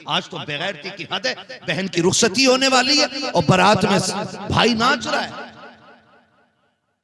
आज तो बेगैरती की हद है। बहन की रुखसती होने वाली है और बारात में भाई नाच रहा है,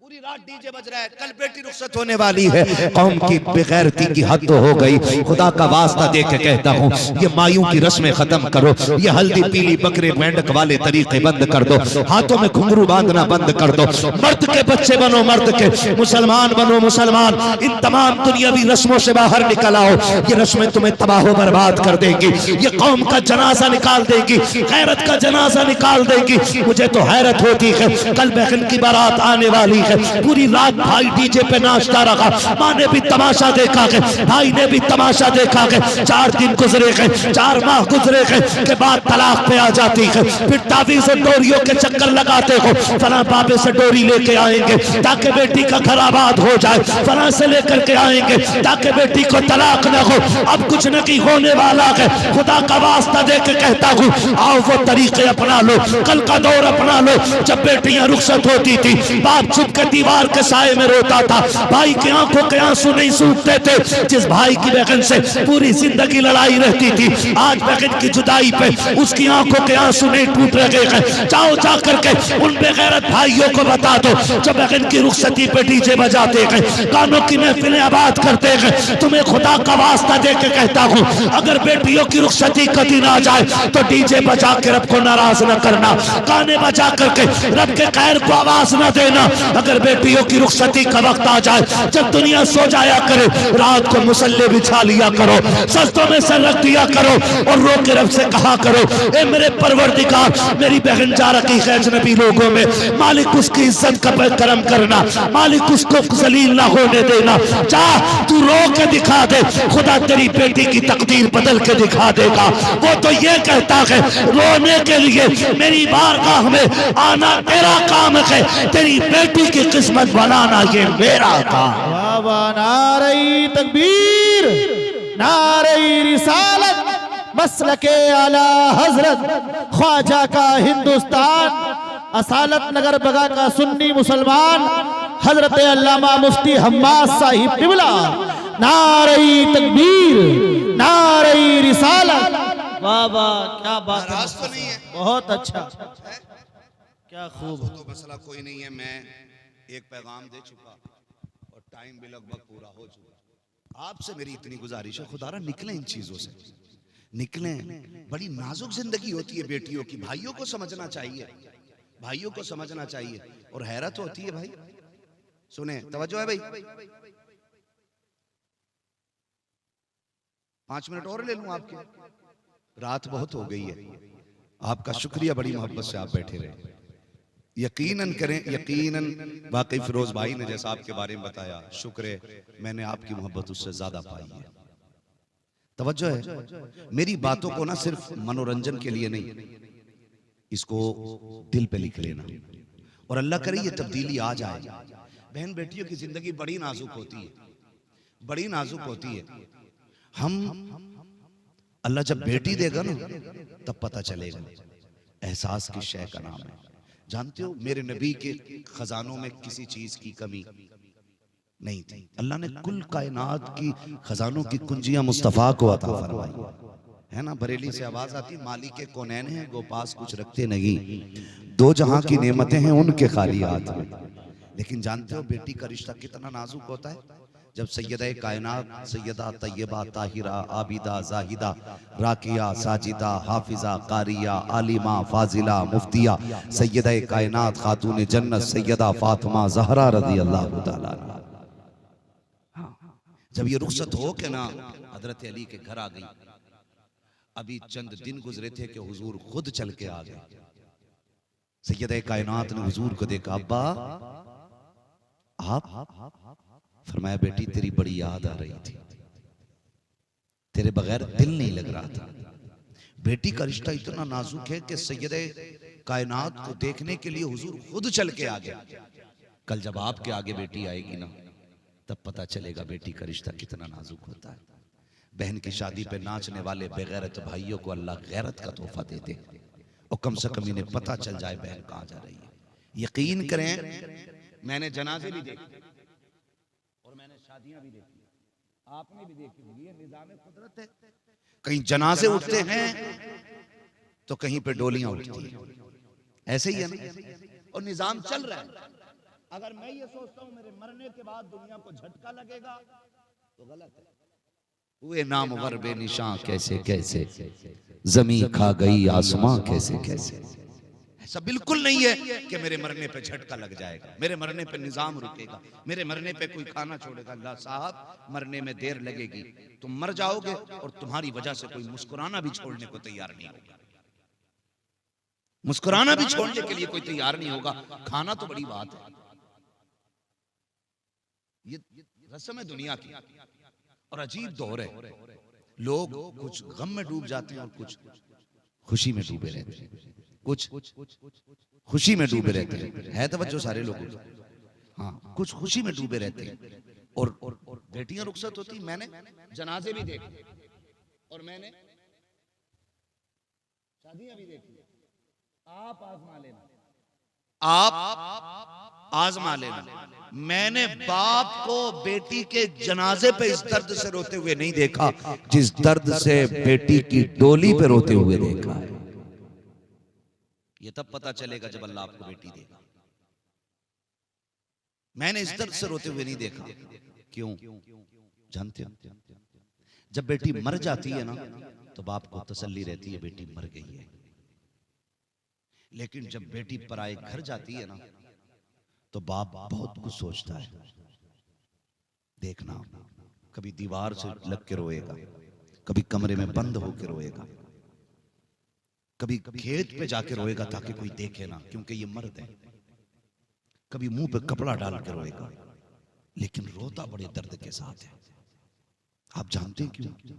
पूरी रात डीजे बज रहा है, कल बेटी रुखसत होने वाली है। कौम की बेगैरती की हद तो हो गई। खुदा का वास्ता दे के कहता हूँ, ये मायूं की रस्में खत्म करो, ये हल्दी पीली बकरे मेंढक वाले तरीके बंद कर दो, हाथों में घुंघरू बांधना बंद कर दो, मर्द के बच्चे बनो मर्द के, मुसलमान बनो मुसलमान। इन तमाम दुनियावी रस्मों से बाहर निकल आओ, ये रस्में तुम्हें तबाह बर्बाद कर देंगी, ये कौम का जनाजा निकाल देगी, गैरत का जनाजा निकाल देगी। मुझे तो हैरत होती है, कल बहन की बारात आने वाली है, पूरी रात भाई डीजे पे नाचता रहा, माँ ने भी तमाशा देखा है, भाई ने भी तमाशा देखा है। 4 दिन गुजरे गए, 4 माह गुजरे गए के बाद तलाक पे आ जाती है, फिर तावीज़ और डोरियों के चक्कर लगाते हो, फला बाबे से डोरी लेके आएंगे ताकि बेटी का घर आबाद हो जाए, फला से लेकर के आएंगे ताकि बेटी को तलाक न हो। अब कुछ नहीं होने वाला है, खुदा का वास्ता दे के कहता हूँ, आओ वो तरीके अपना लो, कल का दौर अपना लो। जब बेटियां रुखसत होती थी, बाप छुप के दीवार के साए में रोता था, भाई की आंखों के आंसू नहीं सूखते थे। जिस भाई की बहन से पूरी जिंदगी लड़ाई रहती थी, आज बहन की जुदाई पे उसकी आंखों के आंसू नहीं टूट रहे हैं। जाओ जा करके उन बेगैरत भाइयों को बता दो जो बहन की रुखसती पे डीजे बजाते हैं, गानों की महफिलें आबाद करते हैं। तुम्हें खुदा का वास्ता दे के कहता हूँ, अगर बेटियों की रुखसती कभी ना जाए तो डीजे बजा के रब को नाराज न करना, गाने बजा करके रब के खैर को आवाज न देना। अगर बेटियों की रुखसती का वक्त आ जाए, जब दुनिया सो जाया करे, रात को मुसल्ले बिछा लिया करो, सजदों में सर रख दिया करो और रो के रब से कहा करो, ए मेरे परवरदिगार, मेरी बहन जा रखी है अजनबी लोगों में, मालिक उसकी इज्जत का करम करना, मालिक उसको जलील ना होने देना। जा तू रो के दिखा दे, खुदा तेरी बेटी की तकदीर बदल के दिखा देगा। वो तो ये कहता है, रोने के लिए मेरी बारगाह में आना तेरा काम है, तेरी बेटी की किस्मत बनाना ये मेरा काम। नारे तकबीर, नारे रिसालत, मसलके आला हजरत ख्वाजा का हिंदुस्तान, असालत नगर बगा का सुन्नी मुसलमान हजरत अल्लामा मुफ्ती हम्माद साहिब किबला। नारे तकबीर, नारे रिसालत। वाह वाह, क्या बात है, तो नहीं है, बहुत अच्छा, क्या खूब। तो मसला कोई नहीं है, मैं एक पैगाम दे चुका और टाइम भी लगभग पूरा हो चुका। आपसे मेरी इतनी गुजारिश है, खुदारा निकलें इन चीजों से, निकलें। बड़ी नाजुक जिंदगी होती है बेटियों की, भाइयों को समझना चाहिए, भाइयों को समझना चाहिए। और हैरत होती है भाई, सुने, तवज्जो है भाई, 5 मिनट और ले लूं आपके, रात बहुत हो गई है। आपका शुक्रिया, बड़ी मोहब्बत से आप बैठे रहे। यकीनन करें, यकीनन, वाकई फिरोज भाई ने जैसा आपके बारे में बताया, शुक्र है मैंने आपकी मोहब्बत उससे ज्यादा पाई है। तवज्जो है, मेरी बातों को ना सिर्फ मनोरंजन के लिए नहीं, इसको दिल पे लिख लेना और अल्लाह करे ये तब्दीली आ जाए। बहन बेटियों की जिंदगी बड़ी नाजुक होती है, बड़ी नाजुक होती है। हम अल्लाह जब बेटी देगा ना तब पता चलेगा एहसास की शय का नाम है। जानते हो, मेरे नबी के खजानों में किसी चीज की कमी नहीं थी। अल्लाह ने कुल कायनात की खजानों की कुंजियां मुस्तफा को अता फरमाई है ना। बरेली से आवाज आती, मालिक के कौनैन हैं वो पास कुछ रखते नहीं, 2 जहां की नेमतें हैं उनके खाली हाथ में। लेकिन जानते हो बेटी का रिश्ता कितना नाजुक होता है। जब सैयदा कायनात, सैयदा तैयबा ताहिरा आबिदा जाहिदा राकिया साजिदा हाफिजा कारिया आलिमा फाजिला मुफ्तिया सैयदा कायनात खातून जन्नत सैयदा फातिमा ज़हरा रज़ी अल्लाह ताला, जब ये रुखसत हो के ना हजरत अली के घर आ गई, अभी चंद दिन गुजरे थे कि हुजूर खुद चल के आ गए। सैयदा कायनात ने हुजूर को देखा, अब्बा आप? फरमाया, बेटी तेरी बड़ी याद आ रही थी, तेरे बगैर दिल नहीं लग रहा था। बेटी का रिश्ता इतना नाजुक है कि सैयदे कायनात को देखने के लिए हुजूर खुद चल के आ गया। कल जब आपके आगे बेटी आएगी ना तब पता चलेगा बेटी का रिश्ता कितना नाजुक होता है। बहन की शादी पे नाचने वाले बेगैरत भाइयों को अल्लाह गैरत का तोहफा देते और कम से कम इन्हें पता चल जाए बहन कहाँ जा रही है। यकीन करें, मैंने जनाजे भी देखे और मैंने शादियां भी देखी, आपने भी देखी होगी, ये निजाम कुदरत है। कहीं जनाजे उठते हैं तो कहीं पे डोलियां उठती हैं, ऐसे ही है ना। और निजाम चल रहा है। अगर मैं ये सोचता हूं मेरे मरने के बाद दुनिया को झटका लगेगा तो गलत है। हुए नामवर बेनिशां कैसे कैसे, जमीन खा गई आसमां कैसे कैसे। ऐसा बिल्कुल नहीं है कि मेरे मरने पे झटका लग जाएगा, मेरे मरने पे निजाम रुकेगा, मेरे मरने पे कोई खाना छोड़ेगा। अल्लाह साहब, मरने में देर लगेगी, तुम मर जाओगे और तुम्हारी वजह से कोई मुस्कुराना भी छोड़ने को तैयार नहीं होगा। मुस्कुराना भी छोड़ने के लिए कोई तैयार नहीं होगा। खाना तो बड़ी बात है, ये रस्म है दुनिया की। और अजीब दौर है, लोग कुछ गम में डूब जाते हैं और कुछ खुशी में डूबे रहते हैं, कुछ खुशी में डूबे रहते हैं। है तवज्जो सारे लोगों, हाँ, कुछ खुशी में डूबे रहते हैं। और बेटियां रुखसत होती, मैंने जनाजे भी देखे और मैंने शादियां भी देखी। आप आजमा लेना, आप आजमा लेना। मैंने बाप को बेटी के जनाजे पे इस दर्द से रोते हुए नहीं देखा जिस दर्द से बेटी की डोली पे रोते हुए देखा है। ये तब पता चलेगा जब अल्लाह आपको बेटी देगा। मैंने इस दर्द से रोते हुए नहीं देखा। क्यों जानते हो? जब बेटी मर जाती है ना तो बाप को तसल्ली रहती है बेटी मर गई है। लेकिन जब बेटी पराए घर जाती है ना तो बाप बहुत कुछ सोचता है। देखना, कभी दीवार से लग के रोएगा, कभी कमरे में बंद होकर रोएगा, कभी खेत पे जाके रोएगा ताकि कोई देखे ना, क्योंकि ये मर्द है। कभी मुंह पे कपड़ा डाल के रोएगा, लेकिन रोता बड़े दर्द के साथ है। आप जानते हैं क्यों?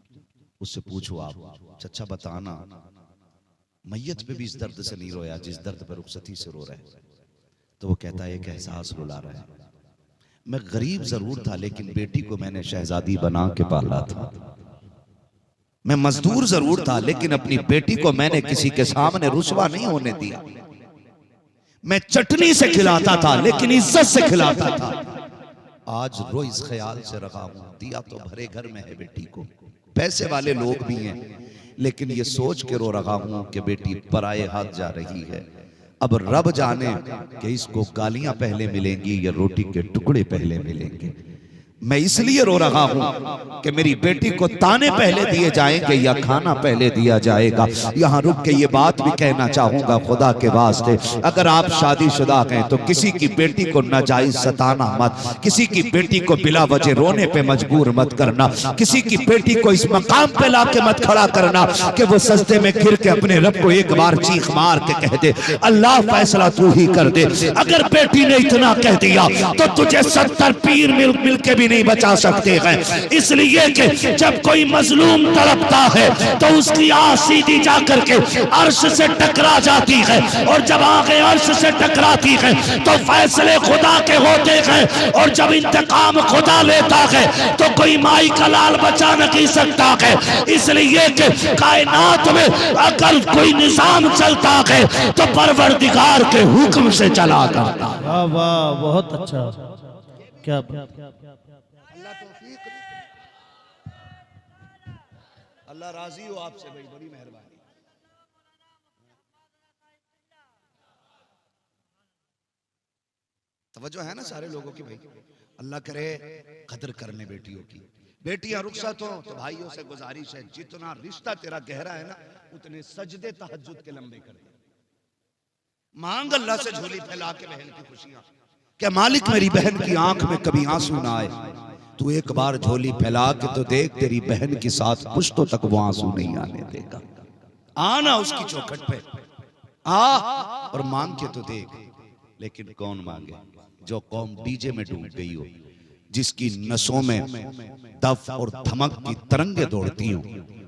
उससे पूछो आप, चचा बताना, मैयत पे भी इस दर्द से नहीं रोया जिस दर्द पर रुखसती से रो रहा है। तो वो कहता है एक एहसास रुला रहा है, मैं गरीब जरूर था लेकिन बेटी को मैंने शहजादी बना के पाला था। मैं मजदूर जरूर था लेकिन अपनी बेटी को मैंने किसी के सामने रुसवा नहीं होने दिया। मैं चटनी से खिलाता था लेकिन इज्जत से खिलाता था। आज रो इस ख्याल से रखा हूं, दिया तो भरे घर में है बेटी को, पैसे वाले लोग भी हैं, लेकिन ये सोच के रो रहा हूं कि बेटी पराए हाथ जा रही है। अब रब जाने कि इसको गालियां पहले मिलेंगी या रोटी के टुकड़े पहले मिलेंगे। मैं इसलिए रो रहा हूं कि मेरी बेटी को ताने पहले दिए जाएंगे या खाना पहले दिया जाएगा। यहां रुक के ये बात भी कहना चाहूंगा, खुदा के वास्ते अगर आप शादीशुदा हैं तो किसी की बेटी को नाजायज सताना मत, किसी की बेटी को बिला वजह रोने पे मजबूर मत करना, किसी की बेटी को इस मकाम पे लाके मत खड़ा करना कि वो सजदे में गिर के अपने रब को एक बार चीख मार के कह दे अल्लाह फैसला तू ही कर दे। अगर बेटी ने इतना कह दिया तो तुझे 70 पीर मिल के भी नहीं बचा सकते हैं। इसलिए कि जब कोई मजलूम तड़पता है तो उसकी आंख सीधी जाकर के अर्श से टकरा जाती है, और जब आंखें अर्श से टकराती है तो फैसले खुदा के होते हैं, और जब इंतकाम खुदा लेता है तो कोई माई का लाल बचा नहीं सकता है। इसलिए कि कायनात में अगर कोई निजाम चलता है तो परवरदिगार के हुक्म से चला करता। वाह वाह, बहुत अच्छा, क्या अल्लाह राजी हो आपसे भाई, बड़ी मेहरबानी। तवज्जो है ना सारे लोगों की भाई। अल्लाह करे कदर करने बेटियों की। बेटियां रुखसत हो तो भाइयों से गुजारिश है, जितना रिश्ता तेरा गहरा है ना उतने सजदे तहज्जुद के लंबे कर दे। मांग अल्लाह से झोली फैला के बहन की खुशियां। क्या मालिक मेरी बहन की आंख में कभी आंसू ना आए, तू एक बार झोली फैला के तो देख, तेरी बहन के साथ पुश्तों तक वो आंसू नहीं आने देगा। आना उसकी चौखट पे आ और मांग के तो देख। लेकिन कौन मांगे? जो कौम डीजे में डूब गई हो, जिसकी नसों में दफ और धमक की तरंगे दौड़ती हो,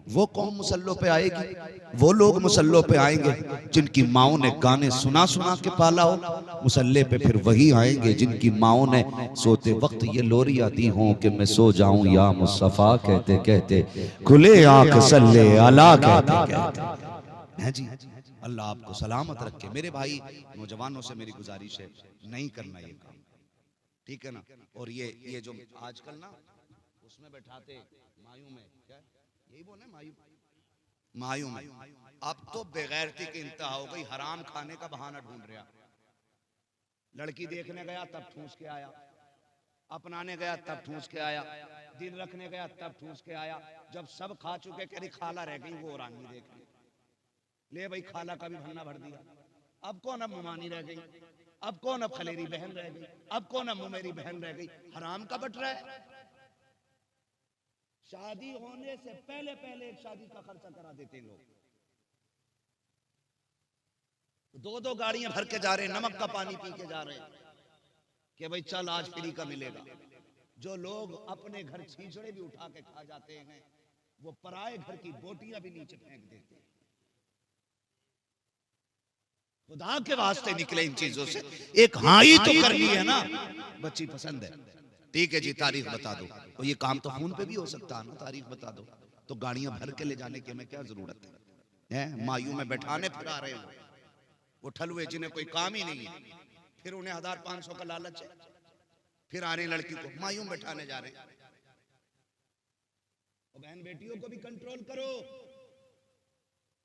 वो कौम मुसल्लों पे आएगी। वो लोग मुसल्लों पे आएंगे जिनकी माओ ने गाने सुना सुना के पाला हो। मुसल्ले पे फिर वही आएंगे जिनकी माओ ने सोते वक्त ये लोरियां दी हों कि मैं सो जाऊं या मुस्तफा कहते कहते, खुले आंख सल्ले अला कहते कहते। हैं जी, अल्लाह आपको सलामत रखे। मेरे भाई नौजवानों से मेरी गुजारिश है, नहीं करना ये काम, ठीक है ना। और ये जो आजकल ना उसमें बैठाते मायूं में, क्या यही बोले मायूं, मायूं में अब तो बेगैरती की इंतहा हो गई, हराम खाने का बहाना ढूंढ रहा। लड़की देखने गया तब ठूस के आया, अपनाने गया तब ठूस के आया, दिन रखने गया तब ठूस के आया। जब सब खा चुके कह रही खाला रह गई, वो रानी देख ली, ले भाई खाला का भी भन्ना भर दिया। अब कौन अब मुमानी रह गई, अब कौन अब खलेरी बहन रह गई, अब कौन अब मुमेरी बहन रह गई। हराम का बट रहा है। शादी होने से पहले पहले एक शादी का खर्चा करा देते लोग। दो दो गाड़ियां भर के जा रहे, नमक का पानी पी के जा रहे कि भाई चल आज फ्री का मिलेगा। जो लोग अपने घर छींचड़े भी उठा के खा जाते हैं, वो पराए घर की बोटियां भी नीचे फेंक देते हैं। खुदा के वास्ते निकले इन चीजों से। एक हाँ ही तो कर ली है ना, बच्ची पसंद है, ठीक है जी तारीख बता दो। तो ये काम तो फोन पे भी हो सकता है ना, तारीख बता दो। तो गाड़ियां भर के ले जाने की हमें क्या जरूरत है? मायू में बैठाने फिरा रहे हो वो ठलुए जिन्हें कोई काम ही नहीं है, फिर उन्हें 1500 का लालच है, फिर आ रहे लड़की को मायूं बैठाने जा रहे हैं। बहन बेटियों को भी कंट्रोल करो,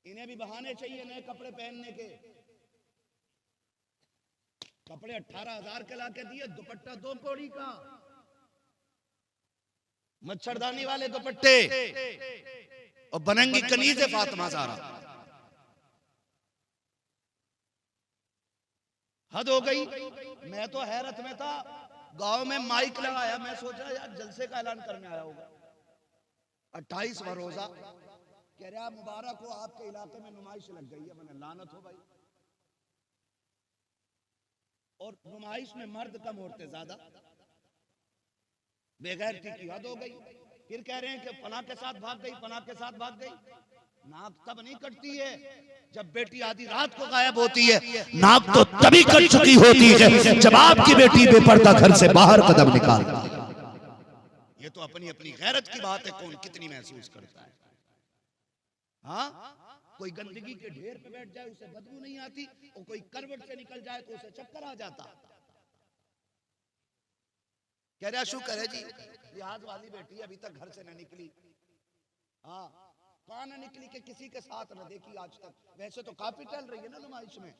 इन्हें भी बहाने चाहिए नए कपड़े पहनने के। कपड़े 18,000 के लाके दिए, दुपट्टा 2 कौड़ी का, मच्छरदानी वाले दुपट्टे, और बनेंगी कनीज़े फातिमा ज़हरा। हद हो गई। मैं तो हैरत में था, गांव में माइक लगाया, मैं सोचा यार जलसे का ऐलान करने आया होगा। 28वां रोजा, कह रहा मुबारक हो आपके इलाके में नुमाइश लग गई है। मैंने लानत हो भाई। और नुमाइश में मर्द कम औरतें ज्यादा, बेगैरती की हद हो गई। फिर कह रहे हैं कि फलां के साथ भाग गई, फलां के साथ भाग गई। नाक तब नहीं कटती है जब बेटी आधी रात को गायब होती है, नाक तो तभी कट चुकी होती है जब आपकी बेटी बेपर्दा घर से बाहर कदम निकालती है। ये तो अपनी अपनी गैरत की बात है, कौन कितनी महसूस करता है। हाँ, कोई गंदगी के ढेर पे बैठ जाए उसे बदबू नहीं आती, और कोई करवट से निकल जाए तो उसे चक्कर आ जाता। कह रहा शू करे जी, लिहाज वाली बेटी अभी तक घर से न निकली। हाँ, कहाँ न निकली कि किसी के साथ न देखी आज तक। वैसे तो काफी चल रही है ना नुमाइश में।